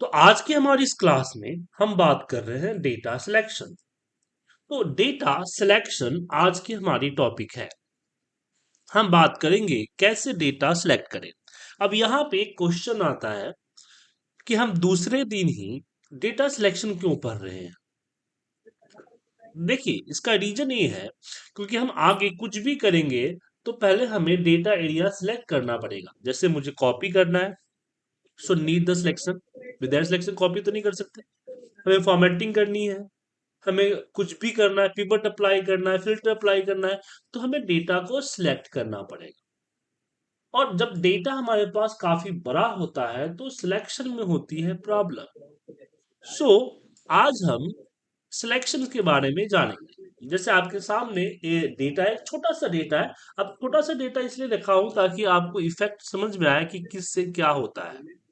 तो आज की हमारी इस क्लास में हम बात कर रहे हैं डेटा सिलेक्शन। तो डेटा सिलेक्शन आज की हमारी टॉपिक है। हम बात करेंगे कैसे डेटा सिलेक्ट करें। अब यहाँ पे एक क्वेश्चन आता है कि हम दूसरे दिन ही डेटा सिलेक्शन क्यों पढ़ रहे हैं। देखिए इसका रीजन ये है क्योंकि हम आगे कुछ भी करेंगे तो पहले हमें डेटा एरिया सिलेक्ट करना पड़ेगा। जैसे मुझे कॉपी करना है, so need the selection. Without selection copy तो नहीं कर सकते। हमें फॉर्मेटिंग करनी है, हमें कुछ भी करना है, पिवट अप्लाई करना है, फिल्टर अप्लाई करना है, तो हमें डेटा को सिलेक्ट करना पड़ेगा। और जब डेटा हमारे पास काफी बड़ा होता है तो सिलेक्शन में होती है प्रॉब्लम। सो आज हम सिलेक्शन के बारे में जानेंगे। जैसे आपके सामने ये डेटा है, छोटा सा डेटा है। अब छोटा सा डेटा इसलिए रखा हूं ताकि आपको इफेक्ट समझ में आए कि किससे क्या होता है।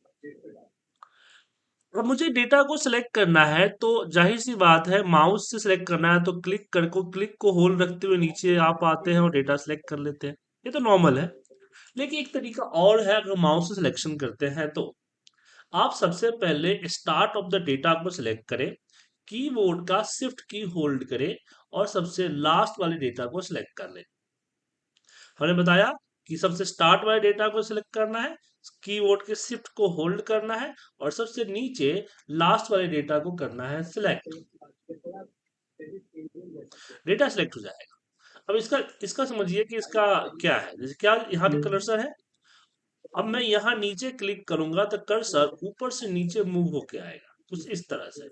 अब मुझे डेटा को सिलेक्ट करना है तो जाहिर सी बात है माउस से सिलेक्ट करना है, तो क्लिक को होल्ड रखते हुए नीचे आप आते हैं और डेटा सिलेक्ट कर लेते हैं। ये तो नॉर्मल है। लेकिन एक तरीका और है, अगर माउस से सिलेक्शन करते हैं तो आप सबसे पहले स्टार्ट ऑफ द डेटा को सिलेक्ट करें, कीबोर्ड का शिफ्ट की होल्ड करें और सबसे लास्ट वाले डेटा को सिलेक्ट कर लें। हमने बताया कि सबसे स्टार्ट वाले डेटा को सिलेक्ट करना है, कीबोर्ड के शिफ्ट को होल्ड करना है और सबसे नीचे लास्ट वाले डेटा को करना है सिलेक्ट। डेटा सिलेक्ट हो जाएगा। अब इसका इसका समझिए कि इसका क्या है। जैसे क्या यहाँ पे कर्सर है, अब मैं यहाँ नीचे क्लिक करूंगा तो कर्सर ऊपर से नीचे मूव होके आएगा कुछ इस तरह से।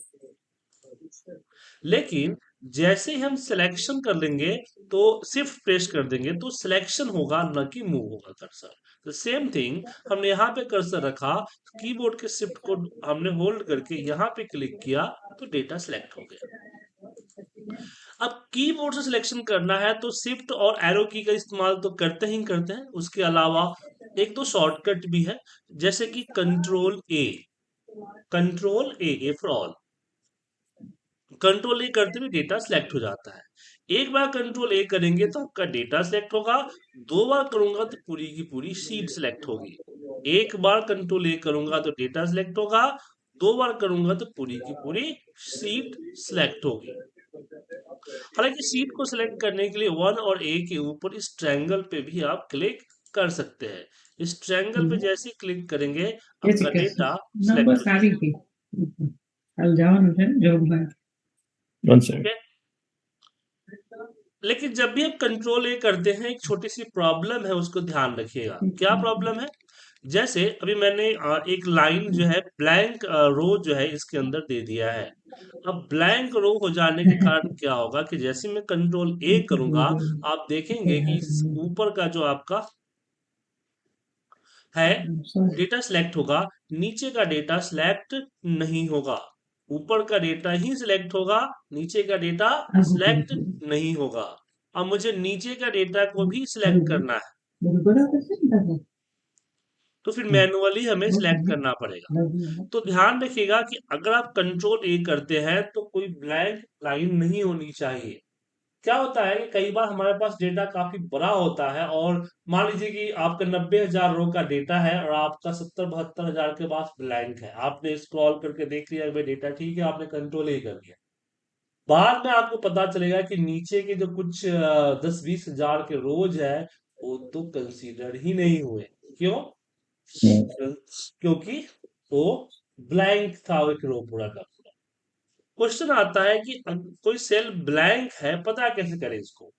लेकिन जैसे ही हम सिलेक्शन कर लेंगे तो शिफ्ट प्रेस कर देंगे तो सिलेक्शन होगा, न कि मूव होगा कर्सर। तो सेम थिंग हमने यहाँ पे कर्सर रखा, कीबोर्ड के शिफ्ट को हमने होल्ड करके यहाँ पे क्लिक किया तो डेटा सिलेक्ट हो गया। अब कीबोर्ड से सिलेक्शन करना है तो शिफ्ट और एरो की का इस्तेमाल तो करते ही करते हैं। उसके अलावा एक दो शॉर्टकट भी है, जैसे कि control A for all. Control ए करते हुए डेटा सिलेक्ट हो जाता है। एक बार कंट्रोल ए करेंगे तो आपका डेटा सिलेक्ट होगा, दो बार करूंगा तो पूरी की पूरी शीट सिलेक्ट होगी। एक बार कंट्रोल ए करूंगा तो डेटा सिलेक्ट होगा, दो बार करूंगा तो पूरी की पूरी शीट सिलेक्ट होगी। हालांकि शीट को सिलेक्ट करने के लिए वन और ए के ऊपर इस ट्रायंगल पे भी आप क्लिक कर सकते हैं। इस ट्रायंगल पे जैसे ही क्लिक करेंगे ¿Qué आपका chicas? Data No, select pues हो जाएगा। sabe que al llaman, yo One second. Okay. लेकिन जब भी आप कंट्रोल ए करते हैं एक छोटी सी प्रॉब्लम है, उसको ध्यान रखिएगा। क्या प्रॉब्लम है? जैसे अभी मैंने एक लाइन जो है ब्लैंक रो जो है इसके अंदर दे दिया है। अब ब्लैंक रो हो जाने के कारण क्या होगा कि जैसे मैं कंट्रोल ए करूंगा आप देखेंगे कि ऊपर का जो आपका है डेटा सिलेक्ट होगा, नीचे का डेटा सिलेक्ट नहीं होगा। ऊपर का डेटा ही सिलेक्ट होगा, नीचे का डेटा सिलेक्ट नहीं होगा। अब मुझे नीचे का डेटा को भी सिलेक्ट करना है, तो फिर मैनुअली हमें सिलेक्ट करना पड़ेगा। तो ध्यान रखिएगा कि अगर आप कंट्रोल ए करते हैं तो कोई ब्लैंक लाइन नहीं होनी चाहिए। क्या होता है कि कई बार हमारे पास डेटा काफी बड़ा होता है और मान लीजिए कि आपका 90,000 रो का डेटा है और आपका 70-72 हजार के पास ब्लैंक है। आपने स्क्रॉल करके देख लिया भाई डेटा ठीक है, आपने कंट्रोल ए कर लिया। बाद में आपको पता चलेगा कि नीचे के जो कुछ 10-20 हजार के रोज है वो तो कंसीडर ही नहीं हुए। क्यों? क्योंकि वो ब्लैंक था, वो एक रो पूरा का पूरा। क्वेश्चन आता है कि कोई सेल ब्लैंक है, पता कैसे करें इसको।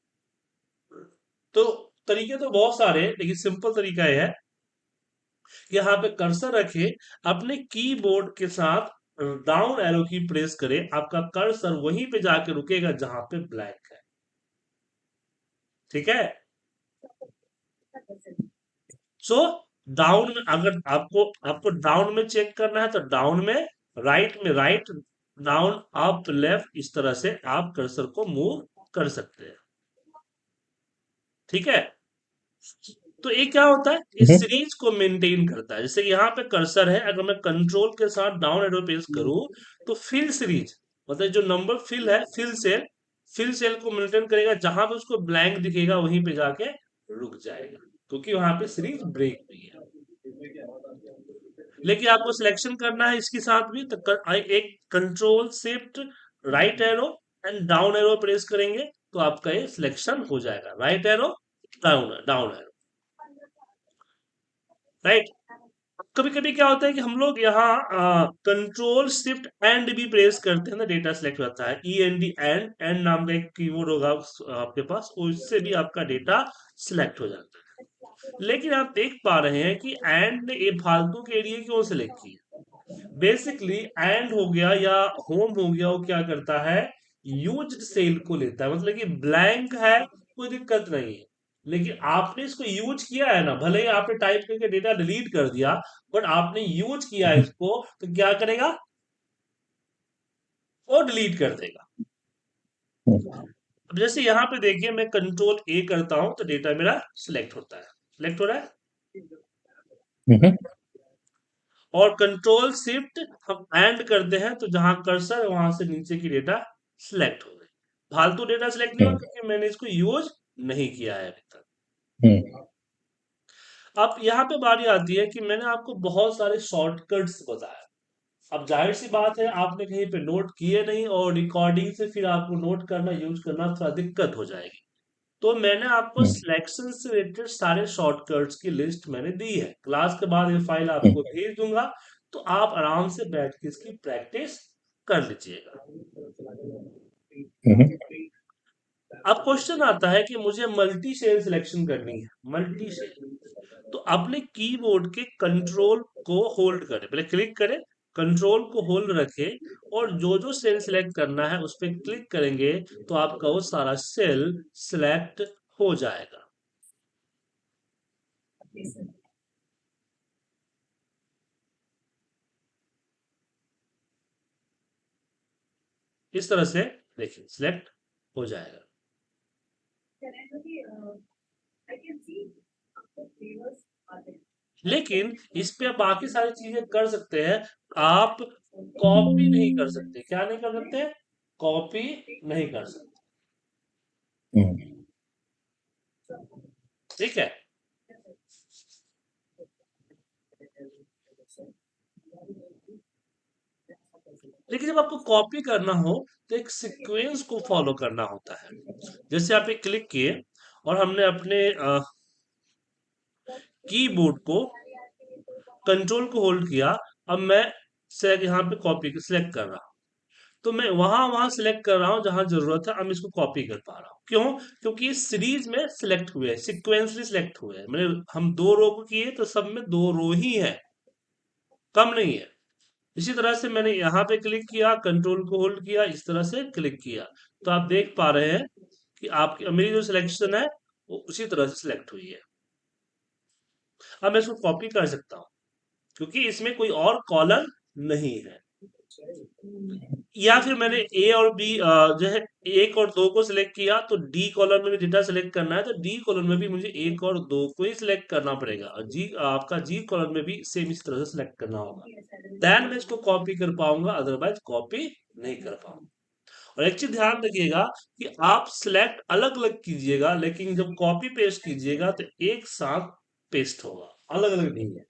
तो तरीके तो बहुत सारे हैं, लेकिन सिंपल तरीका यह है कि यहाँ पे कर्सर रखे, अपने कीबोर्ड के साथ डाउन एरो की प्रेस करें, आपका कर्सर वहीं पे जाके रुकेगा जहां पे ब्लैंक है। ठीक है। सो डाउन में अगर आपको आपको डाउन में चेक करना है तो डाउन में राइट, डाउन, अप, लेफ्ट, इस तरह से आप कर्सर को मूव कर सकते हैं। ठीक है। तो ये क्या होता है, इस Mhm. सीरीज को मेंटेन करता है। जैसे यहाँ पे कर्सर है, अगर मैं कंट्रोल के साथ डाउन एरो प्रेस करूं तो फिल सीरीज, मतलब जो नंबर फिल है, फिल सेल को मेंटेन करेगा, जहां पे उसको ब्लैंक दिखेगा वहीं पे जाके रुक जाएगा, क्योंकि वहां पे सीरीज ब्रेक हुई है। लेकिन आपको सिलेक्शन करना है इसके साथ भी, तो एक control shift right arrow and down arrow press करेंगे तो आपका ये सिलेक्शन हो जाएगा। Right arrow, down down arrow, right. कभी कभी क्या होता है कि हम लोग यहाँ कंट्रोल शिफ्ट एंड भी प्रेस करते हैं ना, डेटा सिलेक्ट होता है। E N D end end नाम का एक कीबोर्ड होगा आपके पास, उससे भी आपका डेटा सिलेक्ट हो जाता है। लेकिन आप देख पा रहे हैं कि एंड ने ये फालतू के एरिया क्यों सिलेक्ट किया। बेसिकली एंड हो गया या होम हो गया, वो क्या करता है, यूज्ड सेल को लेता है। मतलब कि ब्लैंक है, कोई दिक्कत नहीं है, लेकिन आपने इसको यूज किया है ना, भले ही आपने टाइप करके डेटा डिलीट कर दिया, बट आपने यूज किया है इसको, तो क्या करेगा, वो डिलीट कर देगा। अब जैसे यहाँ पे देखिए, मैं कंट्रोल ए करता हूं तो डेटा मेरा सिलेक्ट होता है, सिलेक्ट हो रहा है। और कंट्रोल शिफ्ट हम एंड करते हैं तो जहां कर्सर है वहां से नीचे की डेटा सिलेक्ट हो गई। फालतू डेटा सिलेक्ट नहीं हुआ क्योंकि मैंने इसको यूज नहीं किया है अभी तक। अब यहाँ पे बारी आती है कि मैंने आपको बहुत सारे शॉर्टकट्स बताया। अब जाहिर सी बात है, आपने कहीं पे नोट किए नहीं और रिकॉर्डिंग से फिर आपको नोट करना, यूज करना थोड़ा दिक्कत हो जाएगी। तो मैंने आपको सिलेक्शन से रिलेटेड सारे शॉर्टकट्स की लिस्ट मैंने दी है। क्लास के बाद ये फाइल आपको भेज दूंगा, तो आप आराम से बैठ के इसकी प्रैक्टिस कर लीजिएगा। अब क्वेश्चन आता है कि मुझे मल्टी शेल सिलेक्शन करनी है। मल्टी शेल, तो अपने कीबोर्ड के कंट्रोल को होल्ड करें, पहले क्लिक करें, कंट्रोल को होल्ड रखें, और जो जो सेल सिलेक्ट करना है उस पर क्लिक करेंगे तो आपका वो सारा सेल सिलेक्ट हो जाएगा। इस तरह से देखिए सिलेक्ट हो जाएगा। लेकिन इस पे आप बाकी सारी चीजें कर सकते हैं। आप कॉपी नहीं कर सकते। क्या नहीं कर सकते? कॉपी नहीं कर सकते। ठीक है। लेकिन जब आपको कॉपी करना हो तो एक सीक्वेंस को फॉलो करना होता है। जैसे आप एक क्लिक किए और हमने अपने कीबोर्ड को कंट्रोल को होल्ड किया। अब मैं से यहाँ पे कॉपी सिलेक्ट कर रहा हूँ, तो मैं वहां वहां सिलेक्ट कर रहा हूँ जहां जरूरत है। अब मैं इसको कॉपी कर पा रहा हूँ। क्यों? क्योंकि इस सीरीज में सिलेक्ट हुए हैं, सिक्वेंसली सिलेक्ट हुए हैं। मैंने हम 2 रो को किए तो सब में 2 रो ही है, कम नहीं है। इसी तरह से मैंने यहाँ पे क्लिक किया, कंट्रोल को होल्ड किया, इस तरह से क्लिक किया, तो आप देख पा रहे हैं कि आपकी मेरी जो सिलेक्शन है वो उसी तरह से सिलेक्ट हुई है। अब मैं इसको कॉपी कर सकता हूँ क्योंकि इसमें कोई और कॉलम नहीं है। या फिर मैंने ए और बी जो है 1 और 2 को सिलेक्ट किया, तो डी कॉलम में भी डेटा सिलेक्ट करना है, तो डी कॉलम में भी मुझे 1 और 2 को ही सिलेक्ट करना पड़ेगा, और जी आपका जी कॉलम में भी सेम इस तरह से सिलेक्ट करना होगा। देन मैं इसको कॉपी कर पाऊंगा, अदरवाइज कॉपी नहीं कर पाऊंगा। और एक चीज ध्यान रखिएगा कि आप सिलेक्ट अलग अलग कीजिएगा, लेकिन जब कॉपी पेस्ट कीजिएगा तो एक साथ पेस्ट होगा, अलग अलग नहीं है।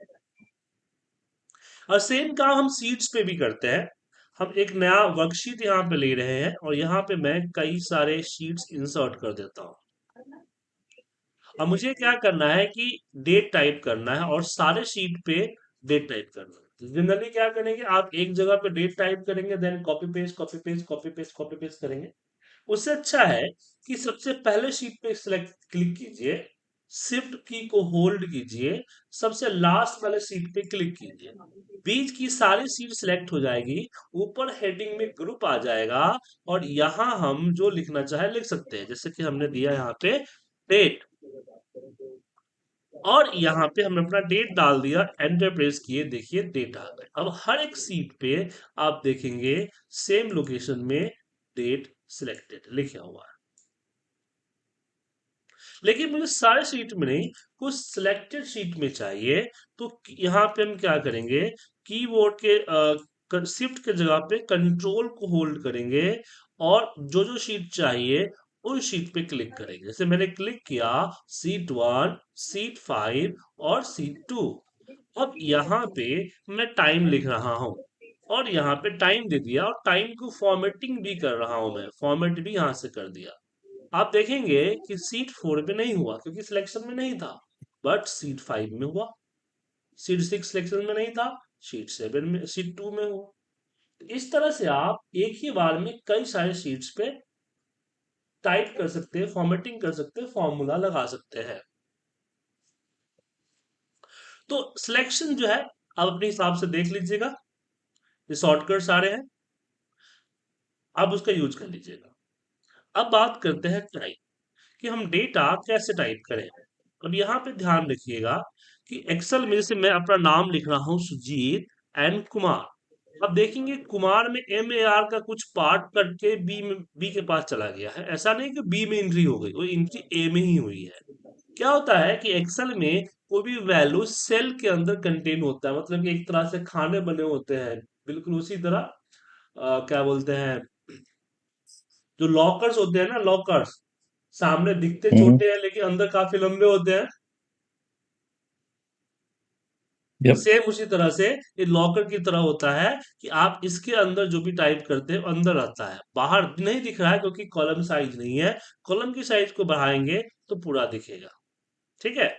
और सेम काम हम सीट्स पे भी करते हैं। हम एक नया वर्कशीट यहाँ पे ले रहे हैं और यहाँ पे मैं कई सारे शीट्स इंसर्ट कर देता हूँ। अब मुझे क्या करना है कि डेट टाइप करना है और सारे शीट पे डेट टाइप करना है। जनरली क्या करेंगे, आप एक जगह पे डेट टाइप करेंगे, then copy paste copy paste copy paste copy paste करेंगे। उससे अच्छा है कि सबसे पहले शीट पे सिलेक्ट क्लिक कीजिए, शिफ्ट की को होल्ड कीजिए, सबसे लास्ट वाले सीट पे क्लिक कीजिए, बीच की सारी सीट सिलेक्ट हो जाएगी, ऊपर हेडिंग में ग्रुप आ जाएगा, और यहाँ हम जो लिखना चाहे लिख सकते हैं। जैसे कि हमने दिया यहाँ पे डेट, और यहाँ पे हमने अपना डेट डाल दिया, एंटर प्रेस किए, देखिए डेट आ गए। अब हर एक सीट पे आप देखेंगे सेम लोकेशन में डेट सिलेक्टेड लिखा हुआ है। लेकिन मुझे सारे शीट में नहीं, कुछ सिलेक्टेड शीट में चाहिए, तो यहाँ पे हम क्या करेंगे, कीबोर्ड के शिफ्ट के जगह पे कंट्रोल को होल्ड करेंगे, और जो जो शीट चाहिए उस शीट पे क्लिक करेंगे। जैसे मैंने क्लिक किया सीट 1, सीट 5 और सीट 2, अब यहाँ पे मैं टाइम लिख रहा हूँ और यहाँ पे टाइम दे दिया और टाइम को फॉर्मेटिंग भी कर रहा हूँ, मैं फॉर्मेट भी यहाँ से कर दिया। आप देखेंगे कि सीट 4 पे नहीं हुआ क्योंकि सिलेक्शन में नहीं था, बट सीट 5 में हुआ। सीट 6 सिलेक्शन में नहीं था, सीट 7 में, सीट 2 में हुआ। तो इस तरह से आप एक ही बार में कई सारे सीट्स पे टाइप कर सकते हैं, फॉर्मेटिंग कर सकते हैं, फॉर्मूला लगा सकते हैं। तो सिलेक्शन जो है आप अपने हिसाब से देख लीजिएगा, ये शॉर्टकट्स आ रहे हैं, आप उसका यूज कर लीजिएगा। अब बात करते हैं टाइप, कि हम डेटा कैसे टाइप करें। अब यहाँ पे ध्यान रखिएगा कि एक्सेल में जैसे मैं अपना नाम लिख रहा हूँ सुजीत एंड कुमार। अब देखेंगे कुमार में MAR का कुछ पार्ट कट के बी के पास चला गया है। ऐसा नहीं कि बी में एंट्री हो गई, वो एंट्री ए में ही हुई है। क्या होता है कि एक्सेल में कोई भी वैल्यू सेल के अंदर कंटेन होता है, मतलब कि एक तरह से खाने बने होते हैं, बिल्कुल उसी तरह क्या बोलते हैं, जो लॉकर्स होते हैं ना, लॉकर्स सामने दिखते Mm-hmm. छोटे हैं लेकिन अंदर काफी लंबे होते हैं, Yep. सेम उसी तरह से ये लॉकर की तरह होता है कि आप इसके अंदर जो भी टाइप करते हैं अंदर आता है, बाहर नहीं दिख रहा है क्योंकि कॉलम साइज नहीं है। कॉलम की साइज को बढ़ाएंगे तो पूरा दिखेगा। ठीक है,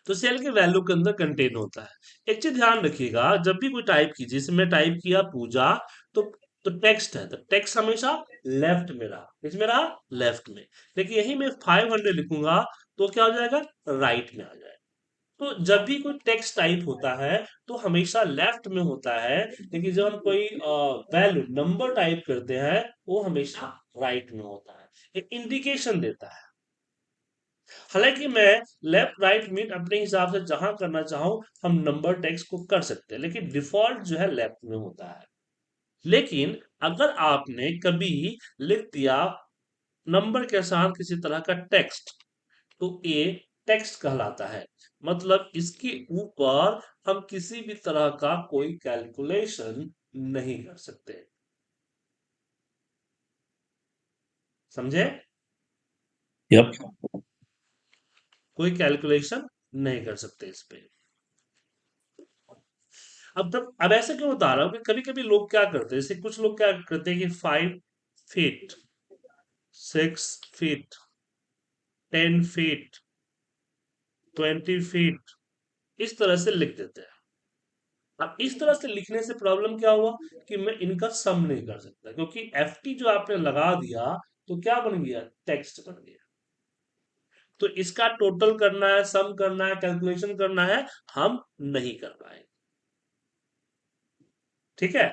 तो सेल के वैल्यू के अंदर कंटेन होता है। एक चीज ध्यान रखिएगा, जब भी कोई टाइप कीजिए, जैसे मैं टाइप किया पूजा, तो तो टेक्स्ट है, तो टेक्स्ट हमेशा लेफ्ट में रहा, इसमें रहा लेफ्ट में। लेकिन यही मैं 500 लिखूंगा तो क्या हो जाएगा, राइट में आ जाएगा। तो जब भी कोई टेक्स्ट टाइप होता है तो हमेशा लेफ्ट में होता है, लेकिन जब हम कोई वैल्यू नंबर टाइप करते हैं वो हमेशा राइट में होता है, एक इंडिकेशन देता है। हालांकि मैं लेफ्ट राइट मीन अपने हिसाब से जहां करना चाहूं हम नंबर टेक्स्ट को कर सकते हैं, लेकिन डिफॉल्ट जो है लेफ्ट में होता है। लेकिन अगर आपने कभी लिख दिया नंबर के साथ किसी तरह का टेक्स्ट, तो ये टेक्स्ट कहलाता है। मतलब इसके ऊपर हम किसी भी तरह का कोई कैलकुलेशन नहीं कर सकते। समझे? Yep. कोई कैलकुलेशन नहीं कर सकते इस पे। अब ऐसा क्यों बता रहा हूं कि कभी कभी लोग क्या करते हैं, जैसे कुछ लोग क्या करते हैं कि 5 फीट, 6 फीट, 10 फीट, 20 फीट, इस तरह से लिख देते हैं। अब इस तरह से लिखने से प्रॉब्लम क्या हुआ कि मैं इनका सम नहीं कर सकता, क्योंकि FT जो आपने लगा दिया तो क्या बन गया, टेक्स्ट बन गया। तो इसका टोटल करना है, सम करना है, कैलकुलेशन करना है, हम नहीं कर पाएंगे। ठीक है,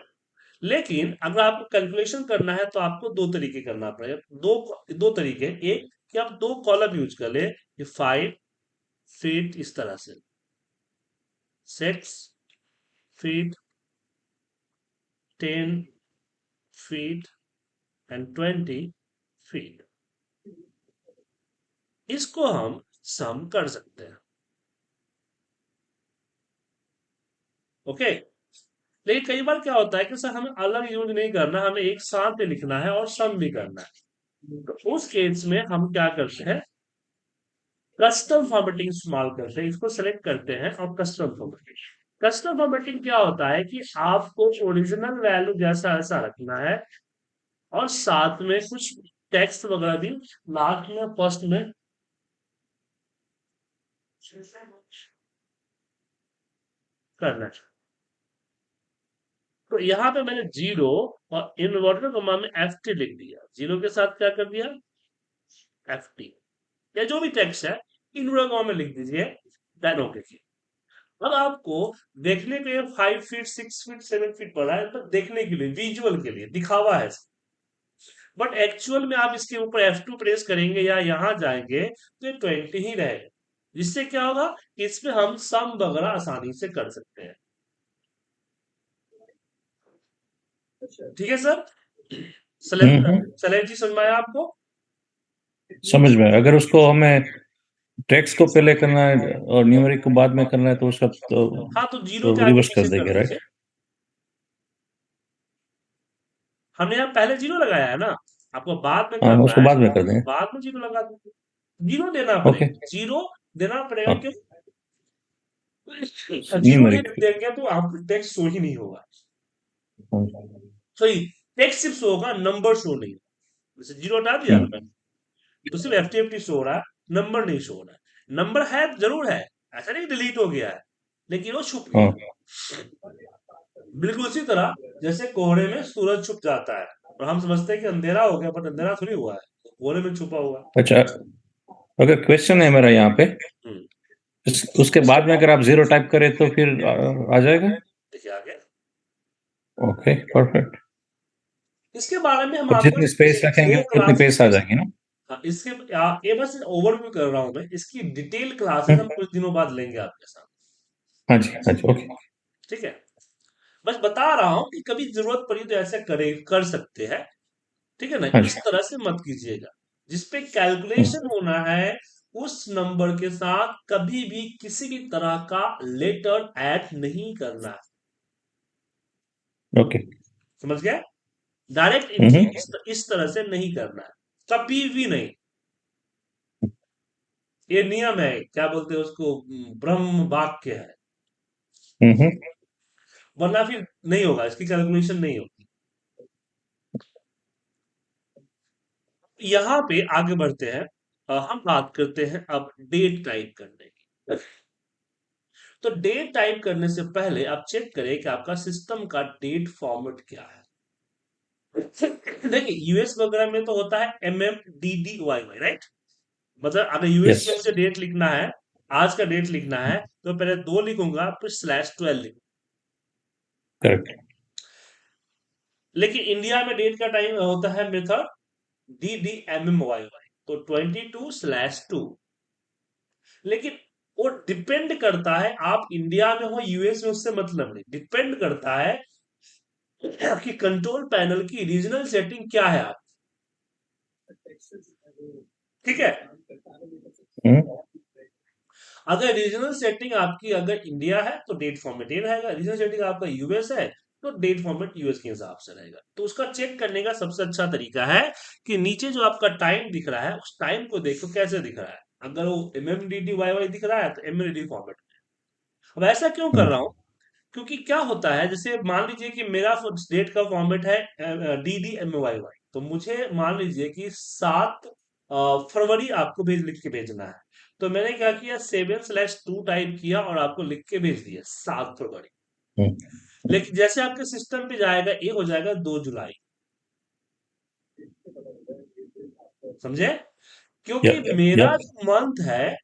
लेकिन अगर आपको कैलकुलेशन करना है तो आपको दो तरीके करना पड़ेगा, दो दो तरीके। एक कि आप दो कॉलम यूज कर ले, 5 फीट इस तरह से, 6 फीट, 10 फीट एंड 20 फीट, इसको हम सम कर सकते हैं। ओके, लेकिन कई बार क्या होता है कि सर हमें अलग यूज नहीं करना, हमें एक साथ ही लिखना है और सम भी करना है। तो उस केस में हम क्या करते हैं, कस्टम फॉर्मेटिंग इस्तेमाल करते हैं। इसको सेलेक्ट करते हैं और कस्टम फॉर्मेटिंग। कस्टम फॉर्मेटिंग क्या होता है कि आपको ओरिजिनल वैल्यू जैसा ऐसा रखना है और साथ में कुछ टेक्स्ट वगैरह भी लास्ट में, फर्स्ट में करना है। तो यहाँ पे मैंने जीरो और इन्वर्टर कॉमा में FT लिख दिया, जीरो के साथ क्या कर दिया, FT, या जो भी टेक्स्ट है इन्वर्टर कॉमा में लिख दीजिए, देन ओके की। अब आपको देखने पे 5 फीट, 6 फीट, 7 फीट पड़ रहा है, तो देखने के लिए, विजुअल के लिए दिखावा है, बट एक्चुअल में आप इसके ऊपर F2 प्रेस करेंगे या यहां जाएंगे तो ये 20 ही रहेगा। जिससे क्या होगा कि इसमें हम सम वगैरह आसानी से कर सकते हैं। ठीक है सर, हम्म। सलेह जी, समझ में आया आपको? समझ में, अगर उसको हमें टेक्स्ट को पहले करना है और न्यूमेरिक को बाद में करना है तो उसका हाँ, तो जीरो के तो आगे रिवर्स कर पीछे कर देंगे, राइट? दीजिए। हमने यहाँ पहले जीरो लगाया है ना, आपको बाद में हाँ, करना उसको है, बाद में कर देंगे। बाद में जीरो लगा दीजिए। जीरो देना ओके। पड़ेगा, जीरो देना पड़ेगा, हाँ। क्यों? जीरो नहीं न्यूमेरिक। देंगे तो आपको टेक्स्ट शो ही नहीं होगा। सॉरी, टेक्स्ट सिर्फ शो होगा, नंबर शो नहीं होगा। जैसे जीरो हटा दिया ना मैंने, तो सिर्फ एफटीएफटी शो हो रहा है, नंबर नहीं शो हो रहा है। नंबर है जरूर है, ऐसा नहीं डिलीट हो गया है, लेकिन वो छुप हाँ, गया। बिल्कुल उसी तरह जैसे कोहरे में सूरज छुप जाता है, और हम समझते हैं कि अंधेरा हो गया, बट अंधेरा थोड़ी हुआ है, कोहरे में छुपा हुआ है। अच्छा, अगर क्वेश्चन है मेरा यहाँ पे, हम्म, उसके बाद में अगर आप जीरो टाइप करें तो फिर आ जाएगा। देखिए आगे, ओके, परफेक्ट। इसके बारे में हम और आपको जितनी स्पेस रखेंगे दो उतनी क्लास, पेस आ जाएगी ना। हाँ, ये बस ओवरव्यू कर रहा हूँ मैं, इसकी डिटेल क्लासेस हम कुछ दिनों बाद लेंगे आपके साथ। हाँ जी, हाँ जी, ओके। ठीक है, बस बता रहा हूँ कि कभी जरूरत पड़ी तो ऐसे कर सकते हैं। ठीक है ना, हाँ इस जी। तरह से मत कीजिएगा। जिसपे हम्म, कैलकुलेशन होना है, उस नंबर के साथ कभी भी किसी भी तरह का लेटर ऐड नहीं करना है। ओके। समझ गए? डायरेक्ट एंट्री हम्म, इस तरह से नहीं करना है, कभी भी नहीं। ये नियम है, क्या बोलते हैं उसको, ब्रह्म वाक्य है, हम्म, वरना फिर नहीं होगा, इसकी कैलकुलेशन नहीं होगी। यहाँ पे आगे बढ़ते हैं, हम बात करते हैं अब डेट टाइप करने की। तो डेट टाइप करने से पहले आप चेक करें कि आपका सिस्टम का डेट फॉर्मेट क्या है। देखिए यूएस वगैरह में तो होता है MMDDYY, राइट? मतलब अगर यूएस यस, में मुझे डेट लिखना है, आज का डेट लिखना है, तो पहले 2 लिखूंगा, फिर /12 लिखूंगा। करेक्ट। लेकिन इंडिया में डेट का टाइम होता है मेथड DDMMYY, तो 22/2। लेकिन वो डिपेंड करता है, आप इंडिया में हो यूएस में, उससे मतलब नहीं, डिपेंड करता है कि कंट्रोल पैनल की रीजनल सेटिंग क्या है आप। ठीक है, हम्म, अगर रीजनल सेटिंग आपकी अगर इंडिया है तो डेट फॉर्मेट ये रहेगा, रीजनल सेटिंग आपका यूएस है तो डेट फॉर्मेट यूएस के हिसाब से रहेगा। तो उसका चेक करने का सबसे अच्छा तरीका है कि नीचे जो आपका टाइम दिख रहा है, उस टाइम को देखो कैसे दिख रहा है। अगर वो MMDDYY दिख रहा है तो MMDD फॉर्मेट। अब ऐसा क्यों कर रहा हूं? क्योंकि क्या होता है, जैसे मान लीजिए कि मेरा डेट का फॉर्मेट है DDMYY, तो मुझे मान लीजिए कि 7 फरवरी आपको लिख के भेजना है। तो मैंने क्या किया, 7/2 टाइप किया और आपको लिख के भेज दिया 7 फरवरी। लेकिन जैसे आपके सिस्टम पे जाएगा, ये हो जाएगा 2 जुलाई। समझे? क्योंकि यप, मेरा यप। जो मंथ है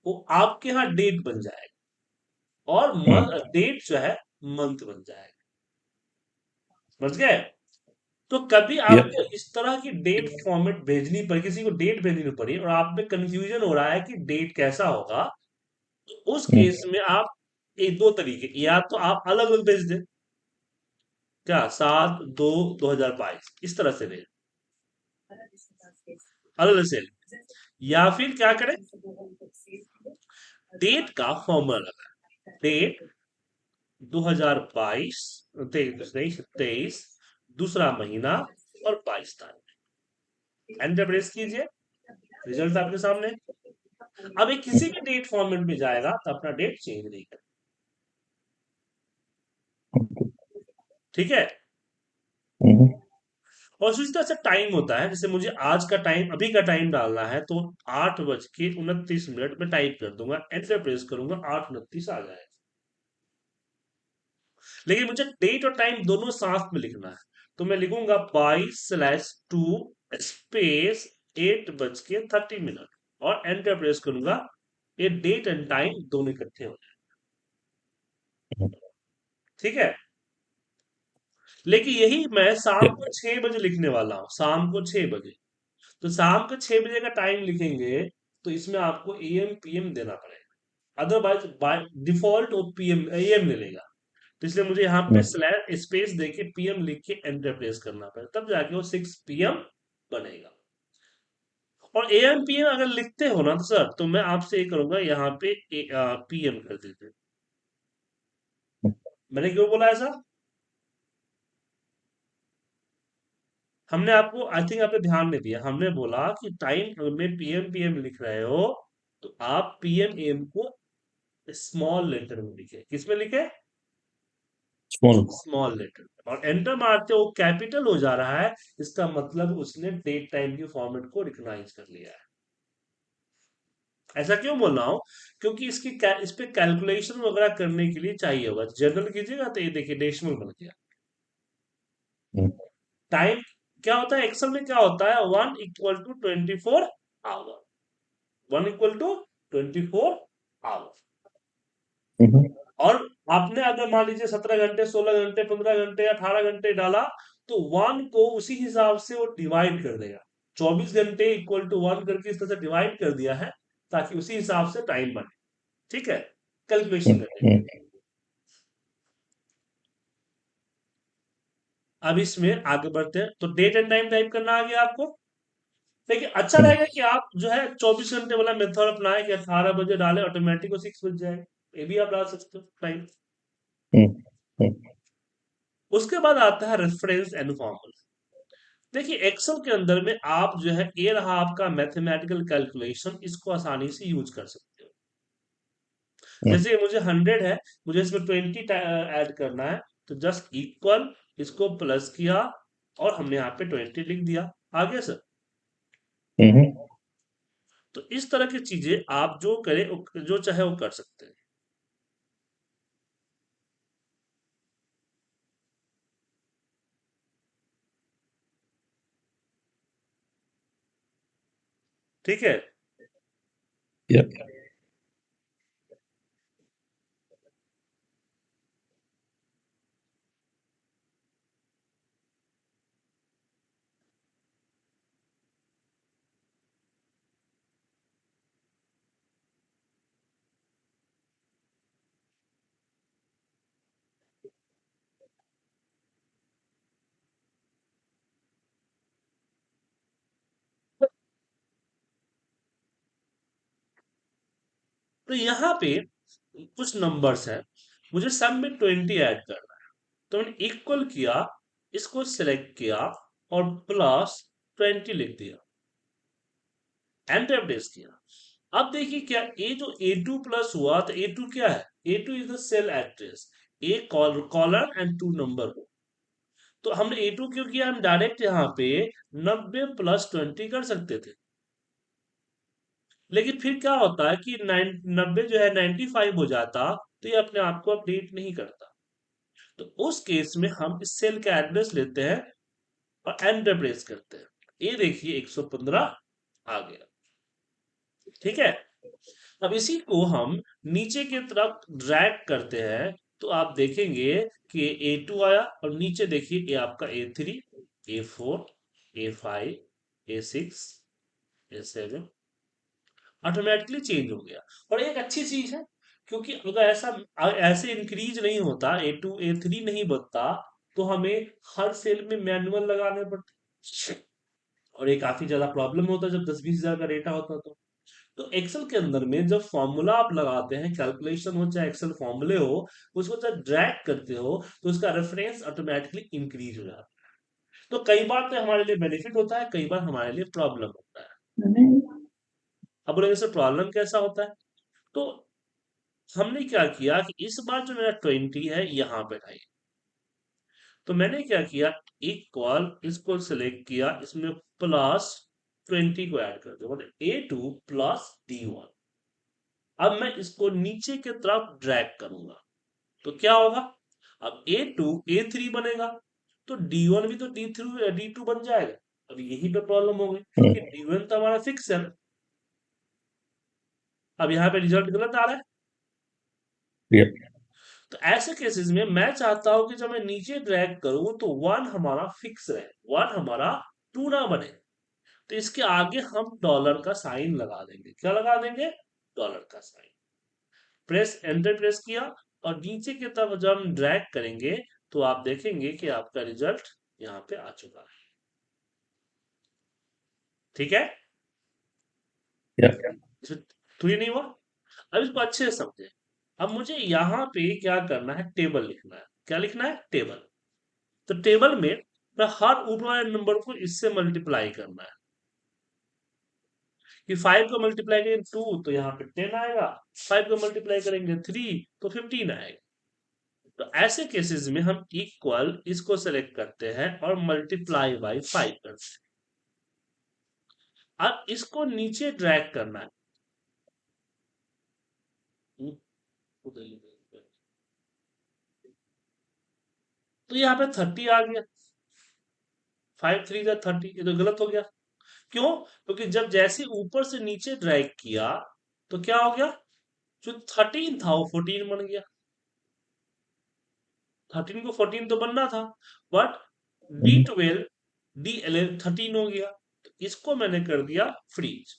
वो आपके यहाँ डेट बन जाएगा, और डेट जो है मंथ बन जाएगा। समझ गए? तो कभी यप। आपको इस तरह की डेट फॉर्मेट भेजनी पड़ी, किसी को डेट भेजनी पड़ी, और आप में कंफ्यूजन हो रहा है कि डेट कैसा होगा, तो उस केस में आप एक दो तरीके, या तो आप अलग अलग भेज दें, क्या 7/2/2022 इस तरह से भेज, अलग अलग से, या फिर क्या करें, डेट का फॉर्मूला लगाए, डेट 2022, 23 दूसरा महीना और 22 तारीख, एंटर प्रेस कीजिए, रिजल्ट आपके सामने। अब ये किसी भी डेट फॉर्मेट में जाएगा तो अपना डेट चेंज नहीं करेगा। ठीक है, और उसी तरह से टाइम होता है, जैसे मुझे आज का टाइम, अभी का टाइम डालना है, तो 8:29 में टाइप कर दूंगा, एंटर प्रेस करूंगा, 8:29 आ जाएगा। लेकिन मुझे डेट और टाइम दोनों साथ में लिखना है, तो मैं लिखूंगा 22/2 स्पेस 8:30 और एंटर प्रेस करूंगा। ये डेट एंड टाइम दोनों इकट्ठे हो जाए। ठीक है, लेकिन यही मैं शाम को 6 बजे लिखने वाला हूँ, शाम को 6 बजे। तो शाम को 6 बजे का टाइम लिखेंगे, तो इसमें आपको AM PM देना पड़ेगा, अदरवाइज बाय डिफॉल्ट वो PM AM ले लेगा। तो इसलिए मुझे यहाँ पे स्लैश स्पेस देके PM लिख के एंटर प्रेस करना पड़ेगा, तब जाके वो 6 PM बनेगा। और AM PM अगर लिखते हो ना तो सर, तो मैं आपसे ये करूंगा, यहाँ पे PM कर देते। मैंने क्यों बोला ऐसा? हमने आपको, आई थिंक आपने ध्यान नहीं दिया, हमने बोला कि टाइम में PM PM लिख रहे हो, तो आप PM AM को स्मॉल लेटर में लिखे, किसमें लिखे? स्मॉल। Small letter. और एंटर मारते वो कैपिटल हो जा रहा है, इसका मतलब उसने डेट टाइम के फॉर्मेट को रिकॉग्नाइज कर लिया है। ऐसा क्यों बोल रहा हूं? क्योंकि इस पे कैलकुलेशन वगैरह करने के लिए चाहिए होगा। जनरल कीजिएगा तो ये देखिए डेसिमल बन गया। टाइम क्या होता है एक्सेल में, क्या होता है, 1 = 24 आवर। 1 = 24 आवर। और आपने अगर मान लीजिए 17 घंटे, 16 घंटे, 15 घंटे या 18 घंटे डाला, तो 1 को उसी हिसाब से वो डिवाइड कर देगा। 24 घंटे = 1 करके इस तरह से डिवाइड कर दिया है, ताकि उसी हिसाब से टाइम बने। ठीक है, कैलकुलेशन करने के लिए। अब इसमें आगे बढ़ते हैं, तो डेट एंड टाइम टाइप करना आ गया आपको। लेकिन अच्छा रहेगा कि आप जो है 24 घंटे वाला मेथड अपनाएं कि 18 बजे डाले, ऑटोमेटिक वो 6 बज जाएगा। ये भी आप डाल सकते हो टाइम। उसके बाद आता है रेफरेंस एंड फॉर्मूला। देखिए एक्सेल के अंदर में आप जो है, ये रहा आपका मैथमेटिकल कैलकुलेशन, इसको आसानी से यूज कर सकते हो। जैसे मुझे 100 है, मुझे इसमें 20 ऐड करना है, तो जस्ट इक्वल, इसको प्लस किया और हमने यहाँ पे 20 लिख दिया। आगे सर, तो इस तरह की चीजें आप जो करें, जो चाहे वो कर सकते हैं। ठीक है, तो यहाँ पे कुछ नंबर्स हैं, मुझे सब में 20 ऐड करना है। तो मैंने इक्वल किया, इसको सिलेक्ट किया और प्लस 20 लिख दिया, एंटर प्रेस किया। अब देखिए क्या, ये जो A2 प्लस हुआ, तो A2 क्या है? A2 is the cell address, A collar and 2 number हो। तो हमने A2 क्यों किया? हम डायरेक्ट यहाँ पे 90 + 20 कर सकते थे, लेकिन फिर क्या होता है कि 90 जो है 95 हो जाता, तो ये अपने आप को अपडेट नहीं करता। तो उस केस में हम इस सेल का एड्रेस लेते हैं और एंटर प्रेस करते हैं। ये देखिए 115 आ गया। ठीक है, अब इसी को हम नीचे की तरफ ड्रैग करते हैं, तो आप देखेंगे कि A2 आया, और नीचे देखिए ये आपका A3, A4, A5, A6, A7 automatically change हो गया। और एक अच्छी चीज है, क्योंकि अगर ऐसे इंक्रीज नहीं होता, A2 A3 नहीं बनता, तो हमें हर सेल में मैनुअल लगाने पड़ते, और ये काफी ज्यादा प्रॉब्लम होता जब 10-20 हजार का डेटा होता। तो एक्सेल के अंदर में जब फॉर्मूला आप लगाते हैं, कैलकुलेशन हो चाहे एक्सेल फॉर्मूले हो, उसको जब ड्रैग करते हो, तो उसका रेफरेंस ऑटोमेटिकली इंक्रीज हो जाता है। तो कई बार तो हमारे लिए बेनिफिट होता है, कई बार हमारे लिए प्रॉब्लम होता है। अब बोलेंगे सर प्रॉब्लम कैसा होता है? तो हमने क्या किया कि इस बार जो मेरा 20 है यहाँ पे था, तो मैंने क्या किया, इक्वल, इसको सिलेक्ट किया, इसमें प्लस 20 को ऐड कर दिया, मतलब A2 + D1। अब मैं इसको नीचे की तरफ ड्रैग करूंगा, तो क्या होगा? अब A2 A3 बनेगा, तो D1 भी तो D2 बन जाएगा। अब यही पे प्रॉब्लम हो गई कि D1 तो हमारा फिक्स है। अब यहाँ पे रिजल्ट गलत आ रहा है। तो ऐसे केसेस में मैं चाहता हूं कि जब मैं नीचे ड्रैग करूं, तो 1 हमारा फिक्स रहे, 1 हमारा 2 ना बने। तो इसके आगे हम डॉलर का साइन लगा देंगे। क्या लगा देंगे? डॉलर का साइन। प्रेस एंटर प्रेस किया, और नीचे की तरफ जब हम ड्रैग करेंगे, तो आप देखेंगे कि आपका रिजल्ट यहाँ पे आ चुका है। ठीक है, इसमें क्लियर नहीं हुआ? अब इसको अच्छे से समझे। अब मुझे यहाँ पे क्या करना है, टेबल लिखना है। क्या लिखना है? टेबल। तो टेबल में मैं हर ऊपर वाले नंबर को इससे मल्टीप्लाई करना है। कि 5 को मल्टीप्लाई करेंगे 2 तो यहाँ पे 10 आएगा, 5 को मल्टीप्लाई करेंगे 3 तो 15 आएगा। तो ऐसे केसेस में हम इक्वल इसको सेलेक्ट करते हैं और मल्टीप्लाई बाई 5 करते हैं। अब इसको नीचे ड्रैग करना है। तो यहाँ पे 30 आ गया, 5 3 जा 30, ये तो गलत हो गया। क्यों? क्योंकि जब जैसे ऊपर से नीचे ड्रैग किया तो क्या हो गया, जो 13 था वो 14 बन गया। 13 को 14 तो बनना था, बट D12 D11 13 हो गया। तो इसको मैंने कर दिया फ्रीज।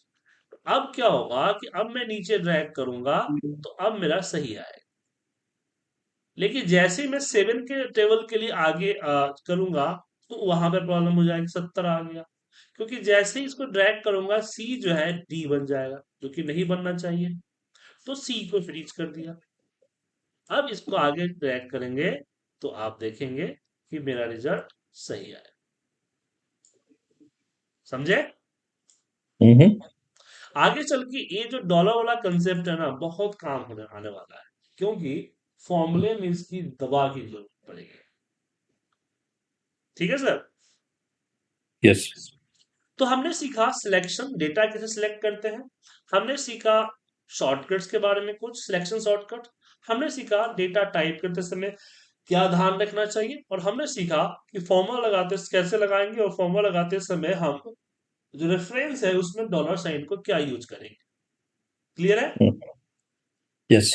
अब क्या होगा कि अब मैं नीचे ड्रैग करूंगा तो अब मेरा सही आएगा। लेकिन जैसे ही मैं 7 के टेबल के लिए आगे करूंगा तो वहां पे प्रॉब्लम हो जाएगी, 70 आ गया। क्योंकि जैसे ही इसको ड्रैग करूंगा सी जो है डी बन जाएगा, जो कि नहीं बनना चाहिए। तो सी को फ्रीज कर दिया। अब इसको आगे ड्रैग करेंगे तो आप देखेंगे कि मेरा रिजल्ट सही आया। समझे? आगे चल के ये जो डॉलर वाला कंसेप्ट है ना, बहुत काम होने आने वाला है, क्योंकि फॉर्मूले में इसकी दबा की जरूरत पड़ेगी। ठीक है सर? यस। तो हमने सीखा सिलेक्शन, डेटा कैसे सिलेक्ट करते हैं। हमने सीखा शॉर्टकट्स के बारे में, कुछ सिलेक्शन शॉर्टकट। हमने सीखा डेटा टाइप करते समय क्या ध्यान रखना चाहिए, और हमने सीखा कि फॉर्मूला लगाते कैसे लगाएंगे, और फॉर्मूला लगाते समय हम जो रेफरेंस है उसमें डॉलर साइन को क्या यूज करेंगे। क्लियर है? यस।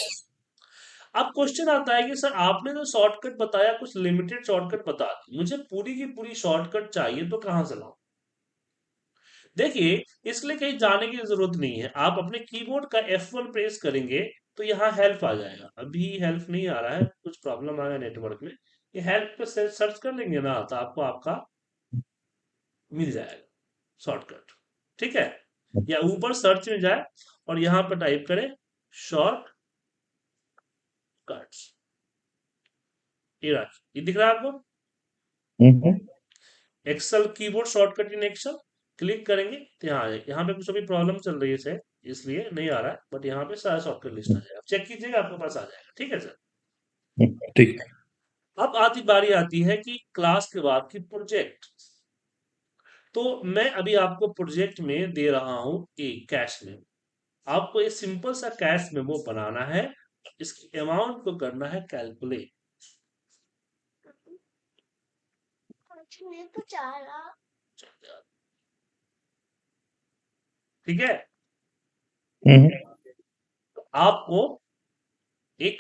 अब क्वेश्चन आता है कि सर आपने जो शॉर्टकट बताया कुछ लिमिटेड शॉर्टकट बता दी, मुझे पूरी की पूरी शॉर्टकट चाहिए, तो कहां से लाऊं? देखिए, इसलिए कहीं जाने की जरूरत नहीं है। आप अपने कीबोर्ड का F1 प्रेस करेंगे तो यहाँ हेल्प आ जाएगा। अभी हेल्प नहीं आ रहा है, कुछ प्रॉब्लम आ गया नेटवर्क में। ये हेल्प पे सर्च कर लेंगे ना तो आपको आपका मिल जाएगा शॉर्टकट। ठीक है? या ऊपर सर्च में जाए और यहाँ पर टाइप करें शॉर्ट कट्स। ये दिख रहा है आपको? Excel keyboard shortcut in Excel click करेंगे तो यहाँ आ जाएगा। यहाँ पे कुछ अभी प्रॉब्लम चल रही है सर, इसलिए नहीं आ रहा है, बट यहाँ पे सारा शॉर्टकट लिस्ट आ जाएगा। आप चेक कीजिएगा, आपके पास आ जाएगा। ठीक है सर? ठीक। अब आती बारी आती है कि क्लास के बाद की प्रोजेक्ट। तो मैं अभी आपको प्रोजेक्ट में दे रहा हूं एक कैश मेमो। आपको एक सिंपल सा कैश मेमो बनाना है, इसकी अमाउंट को करना है कैलकुलेट। ठीक है? तो आपको एक